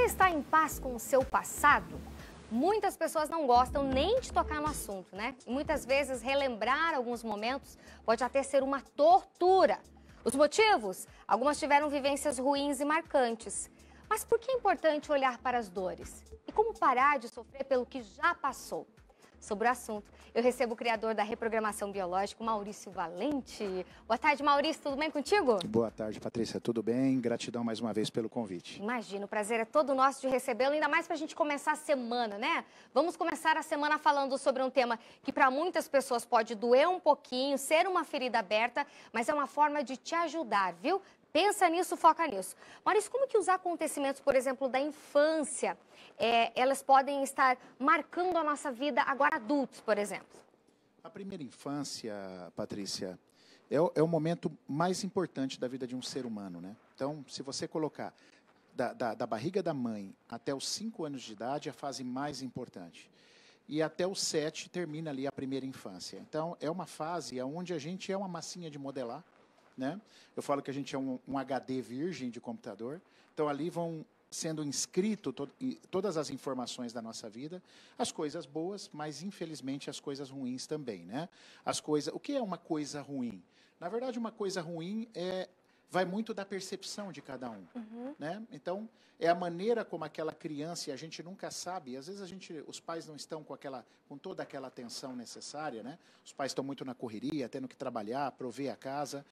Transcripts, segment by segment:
está em paz com o seu passado? Muitas pessoas não gostam nem de tocar no assunto, né? E muitas vezes relembrar alguns momentos pode até ser uma tortura. Os motivos? Algumas tiveram vivências ruins e marcantes. Mas por que é importante olhar para as dores? E como parar de sofrer pelo que já passou? Sobre o assunto, eu recebo o criador da reprogramação biológica, Maurício Valente. Boa tarde, Maurício, tudo bem contigo? Boa tarde, Patrícia, tudo bem? Gratidão mais uma vez pelo convite. Imagino, o prazer é todo nosso de recebê-lo, ainda mais para a gente começar a semana, né? Vamos começar a semana falando sobre um tema que para muitas pessoas pode doer um pouquinho, ser uma ferida aberta, mas é uma forma de te ajudar, viu? Pensa nisso, foca nisso. Maurício, como que os acontecimentos, por exemplo, da infância, elas podem estar marcando a nossa vida agora adultos, por exemplo? A primeira infância, Patrícia, é o momento mais importante da vida de um ser humano, né? Então, se você colocar da barriga da mãe até os 5 anos de idade, é a fase mais importante. E até os 7 termina ali a primeira infância. Então, é uma fase onde a gente é uma massinha de modelar, né? Eu falo que a gente é um HD virgem de computador. Então, ali vão sendo inscrito todas as informações da nossa vida, as coisas boas, mas, infelizmente, as coisas ruins também, né? O que é uma coisa ruim? Na verdade, uma coisa ruim vai muito da percepção de cada um, né? Então, é a maneira como aquela criança, e a gente nunca sabe, às vezes os pais não estão com toda aquela atenção necessária, né? Os pais estão muito na correria, tendo que trabalhar, prover a casa.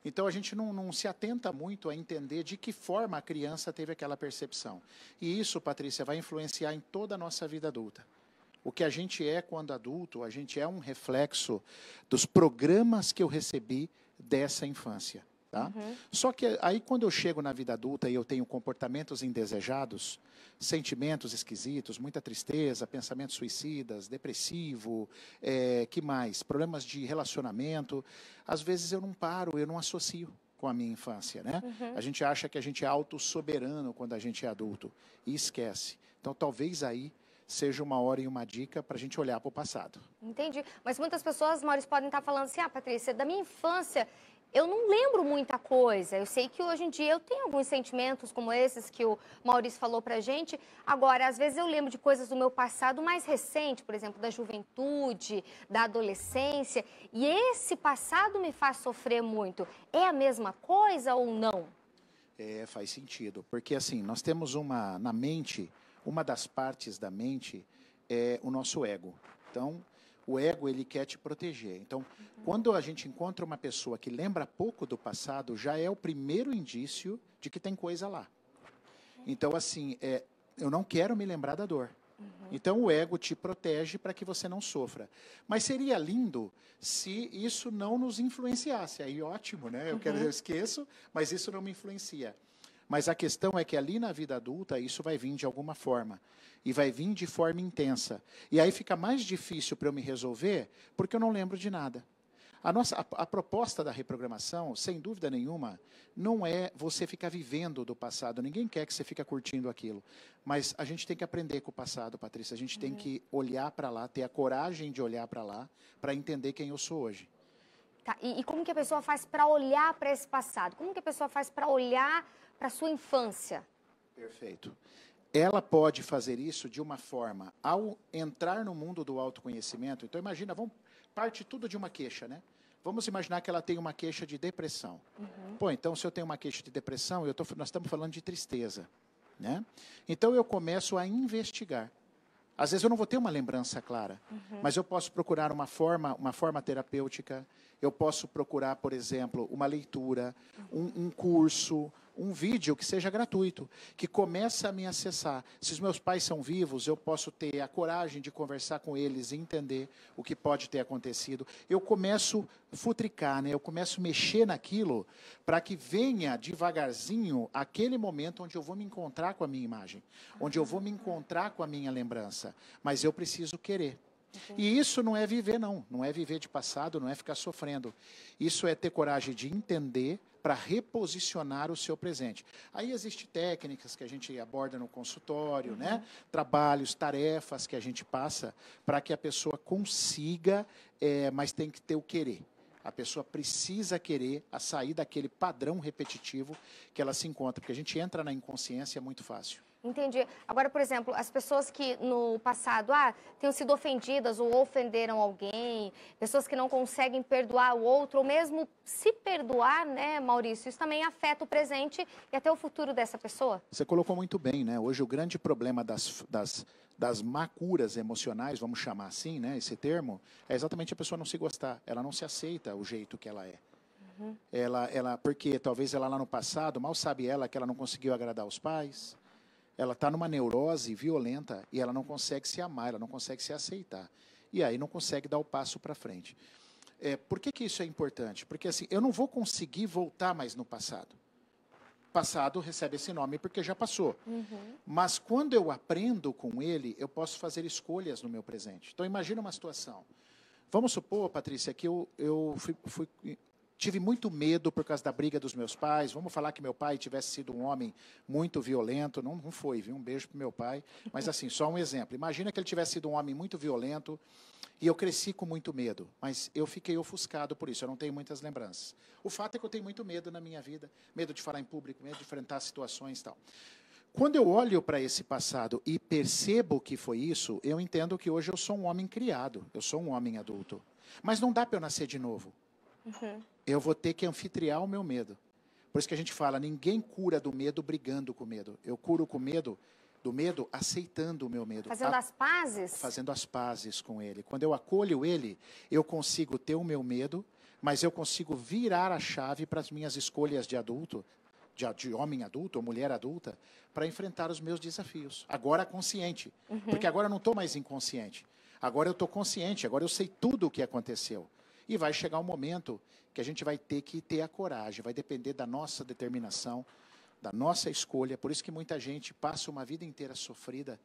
Então, a gente não se atenta muito a entender de que forma a criança teve aquela percepção. E isso, Patrícia, vai influenciar em toda a nossa vida adulta. O que a gente é quando adulto, a gente é um reflexo dos programas que eu recebi dessa infância. Tá? Só que aí, quando eu chego na vida adulta e eu tenho comportamentos indesejados, sentimentos esquisitos, muita tristeza, pensamentos suicidas, depressivo, que mais? Problemas de relacionamento, às vezes eu não paro, eu não associo com a minha infância, né? A gente acha que a gente é autossoberano quando a gente é adulto e esquece. Então, talvez aí seja uma hora e uma dica para a gente olhar para o passado. Entendi. Mas muitas pessoas, Maurício, podem estar falando assim, Patrícia, da minha infância eu não lembro muita coisa. Eu sei que hoje em dia eu tenho alguns sentimentos como esses que o Maurício falou pra gente. Agora, às vezes eu lembro de coisas do meu passado mais recente, por exemplo, da juventude, da adolescência, e esse passado me faz sofrer muito. É a mesma coisa ou não? Faz sentido, porque assim, nós temos na mente, uma das partes da mente é o nosso ego. Então, o ego, ele quer te proteger. Então, quando a gente encontra uma pessoa que lembra pouco do passado, já é o primeiro indício de que tem coisa lá. Então, assim, eu não quero me lembrar da dor. Então, o ego te protege para que você não sofra. Mas seria lindo se isso não nos influenciasse. Aí, ótimo, né? Eu esqueço, mas isso não me influencia. Mas a questão é que ali na vida adulta, isso vai vir de alguma forma. E vai vir de forma intensa. E aí fica mais difícil para eu me resolver, porque eu não lembro de nada. A proposta da reprogramação, sem dúvida nenhuma, não é você ficar vivendo do passado. Ninguém quer que você fique curtindo aquilo. Mas a gente tem que aprender com o passado, Patrícia. A gente tem que olhar para lá, ter a coragem de olhar para lá, para entender quem eu sou hoje. Tá, e como que a pessoa faz para olhar para esse passado? Como que a pessoa faz para olhar para a sua infância? Perfeito. Ela pode fazer isso de uma forma, ao entrar no mundo do autoconhecimento, então imagina, parte tudo de uma queixa, né? Vamos imaginar que ela tem uma queixa de depressão. Pô, então se eu tenho uma queixa de depressão, nós estamos falando de tristeza, né? Então eu começo a investigar. Às vezes eu não vou ter uma lembrança clara, mas eu posso procurar uma forma terapêutica, eu posso procurar, por exemplo, uma leitura, um curso, um vídeo que seja gratuito, que comece a me acessar. Se os meus pais são vivos, eu posso ter a coragem de conversar com eles e entender o que pode ter acontecido. Eu começo a futricar, né? Eu começo a mexer naquilo para que venha devagarzinho aquele momento onde eu vou me encontrar com a minha imagem, onde eu vou me encontrar com a minha lembrança. Mas eu preciso querer. E isso não é viver, não é viver de passado, não é ficar sofrendo. Isso é ter coragem de entender para reposicionar o seu presente. Aí existem técnicas que a gente aborda no consultório, né? Trabalhos, tarefas que a gente passa para que a pessoa consiga, mas tem que ter o querer. A pessoa precisa querer sair daquele padrão repetitivo que ela se encontra, porque a gente entra na inconsciência muito fácil. Entendi. Agora, por exemplo, as pessoas que no passado tenham sido ofendidas ou ofenderam alguém, pessoas que não conseguem perdoar o outro, ou mesmo se perdoar, né, Maurício, isso também afeta o presente e até o futuro dessa pessoa? Você colocou muito bem, né? Hoje o grande problema das macuras emocionais, vamos chamar assim, né, esse termo, é exatamente a pessoa não se gostar, ela não se aceita o jeito que ela é. Porque talvez ela lá no passado, mal sabe ela que ela não conseguiu agradar os pais, ela está numa neurose violenta e ela não consegue se amar, ela não consegue se aceitar. E aí não consegue dar o passo para frente. Por que isso é importante? Porque assim, eu não vou conseguir voltar mais no passado. Passado recebe esse nome porque já passou. Mas quando eu aprendo com ele, eu posso fazer escolhas no meu presente. Então imagina uma situação. Vamos supor, Patrícia, que eu tive muito medo por causa da briga dos meus pais. Vamos falar que meu pai tivesse sido um homem muito violento. Não foi, viu? Um beijo para meu pai. Mas assim, só um exemplo. Imagina que ele tivesse sido um homem muito violento e eu cresci com muito medo. Mas eu fiquei ofuscado por isso. Eu não tenho muitas lembranças. O fato é que eu tenho muito medo na minha vida. Medo de falar em público, medo de enfrentar situações e tal. Quando eu olho para esse passado e percebo que foi isso, eu entendo que hoje eu sou um homem criado. Eu sou um homem adulto. Mas não dá para eu nascer de novo. Eu vou ter que anfitriar o meu medo. Por isso que a gente fala, ninguém cura do medo brigando com o medo. Eu curo do medo aceitando o meu medo. Fazendo as pazes? Fazendo as pazes com ele. Quando eu acolho ele, eu consigo ter o meu medo, mas eu consigo virar a chave para as minhas escolhas de adulto, de homem adulto ou mulher adulta, para enfrentar os meus desafios. Agora consciente. Porque agora eu não estou mais inconsciente. Agora eu estou consciente, agora eu sei tudo o que aconteceu. E vai chegar um momento que a gente vai ter que ter a coragem, vai depender da nossa determinação, da nossa escolha. Por isso que muita gente passa uma vida inteira sofrida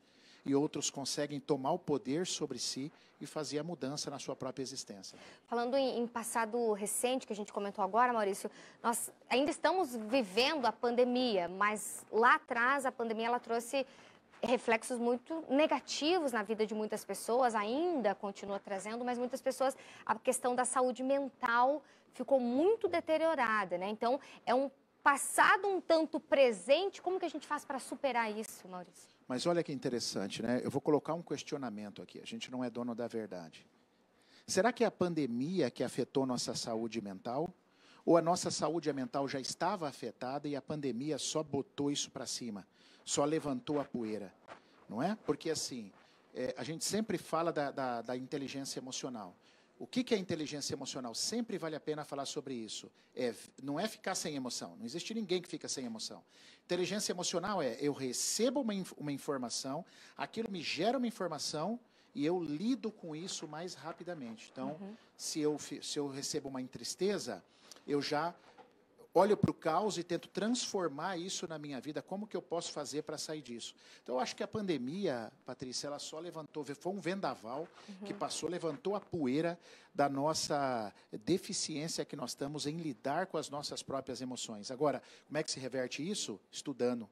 e outros conseguem tomar o poder sobre si e fazer a mudança na sua própria existência. Falando em passado recente, que a gente comentou agora, Maurício, nós ainda estamos vivendo a pandemia, mas lá atrás a pandemia ela trouxe reflexos muito negativos na vida de muitas pessoas, ainda continua trazendo, mas muitas pessoas, a questão da saúde mental ficou muito deteriorada, né? Então, é um passado um tanto presente, como que a gente faz para superar isso, Maurício? Mas olha que interessante, né? Eu vou colocar um questionamento aqui, a gente não é dono da verdade. Será que é a pandemia que afetou nossa saúde mental? Ou a nossa saúde mental já estava afetada e a pandemia só botou isso para cima? Só levantou a poeira, não é? Porque, assim, a gente sempre fala da inteligência emocional. O que é inteligência emocional? Sempre vale a pena falar sobre isso. Não é ficar sem emoção. Não existe ninguém que fica sem emoção. Inteligência emocional eu recebo uma informação, aquilo me gera uma informação e eu lido com isso mais rapidamente. Então, se eu recebo uma tristeza, eu já olho para o caos e tento transformar isso na minha vida. Como que eu posso fazer para sair disso? Então, eu acho que a pandemia, Patrícia, ela só levantou, foi um vendaval que passou, levantou a poeira da nossa deficiência que nós estamos em lidar com as nossas próprias emoções. Agora, como é que se reverte isso? Estudando,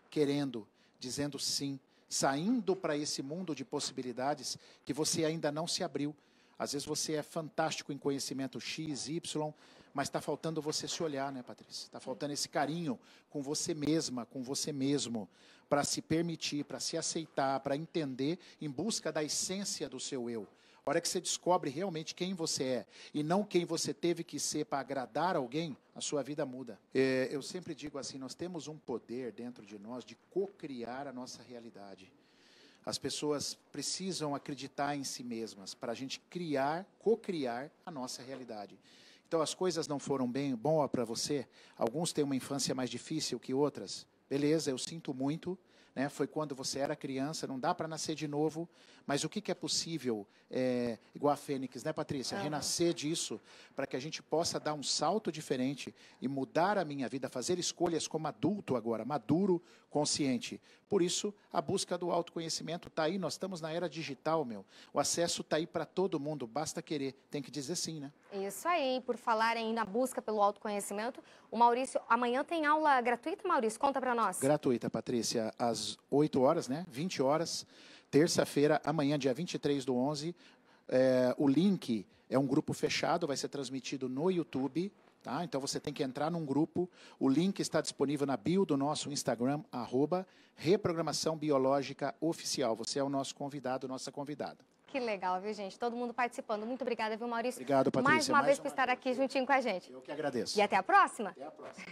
querendo, dizendo sim, saindo para esse mundo de possibilidades que você ainda não se abriu. Às vezes você é fantástico em conhecimento X, Y, mas está faltando você se olhar, né, Patrícia? Está faltando esse carinho com você mesma, com você mesmo, para se permitir, para se aceitar, para entender em busca da essência do seu eu. A hora que você descobre realmente quem você é e não quem você teve que ser para agradar alguém, a sua vida muda. Eu sempre digo assim, nós temos um poder dentro de nós de co-criar a nossa realidade. As pessoas precisam acreditar em si mesmas para a gente co-criar a nossa realidade. Então, as coisas não foram bem boas para você. Alguns têm uma infância mais difícil que outras. Beleza, eu sinto muito. Né? Foi quando você era criança, não dá para nascer de novo. Mas o que é possível, igual a Fênix, né, Patrícia? Renascer disso, para que a gente possa dar um salto diferente e mudar a minha vida, fazer escolhas como adulto agora, maduro, consciente. Por isso, a busca do autoconhecimento está aí. Nós estamos na era digital, meu. O acesso está aí para todo mundo, basta querer. Tem que dizer sim, né? Isso aí, por falar aí na busca pelo autoconhecimento, o Maurício, amanhã tem aula gratuita, Maurício? Conta para nós. Gratuita, Patrícia, às 8 horas, né? 20 horas. Terça-feira, amanhã, dia 23/11, o link é um grupo fechado, vai ser transmitido no YouTube, Tá? Então você tem que entrar num grupo, o link está disponível na bio do nosso Instagram, @Reprogramação Biológica Oficial. Você é o nosso convidado, nossa convidada. Que legal, viu, gente? Todo mundo participando. Muito obrigada, viu, Maurício? Obrigado, Patrícia. Mais uma vez por estar aqui juntinho com a gente. Eu que agradeço. E até a próxima. Até a próxima.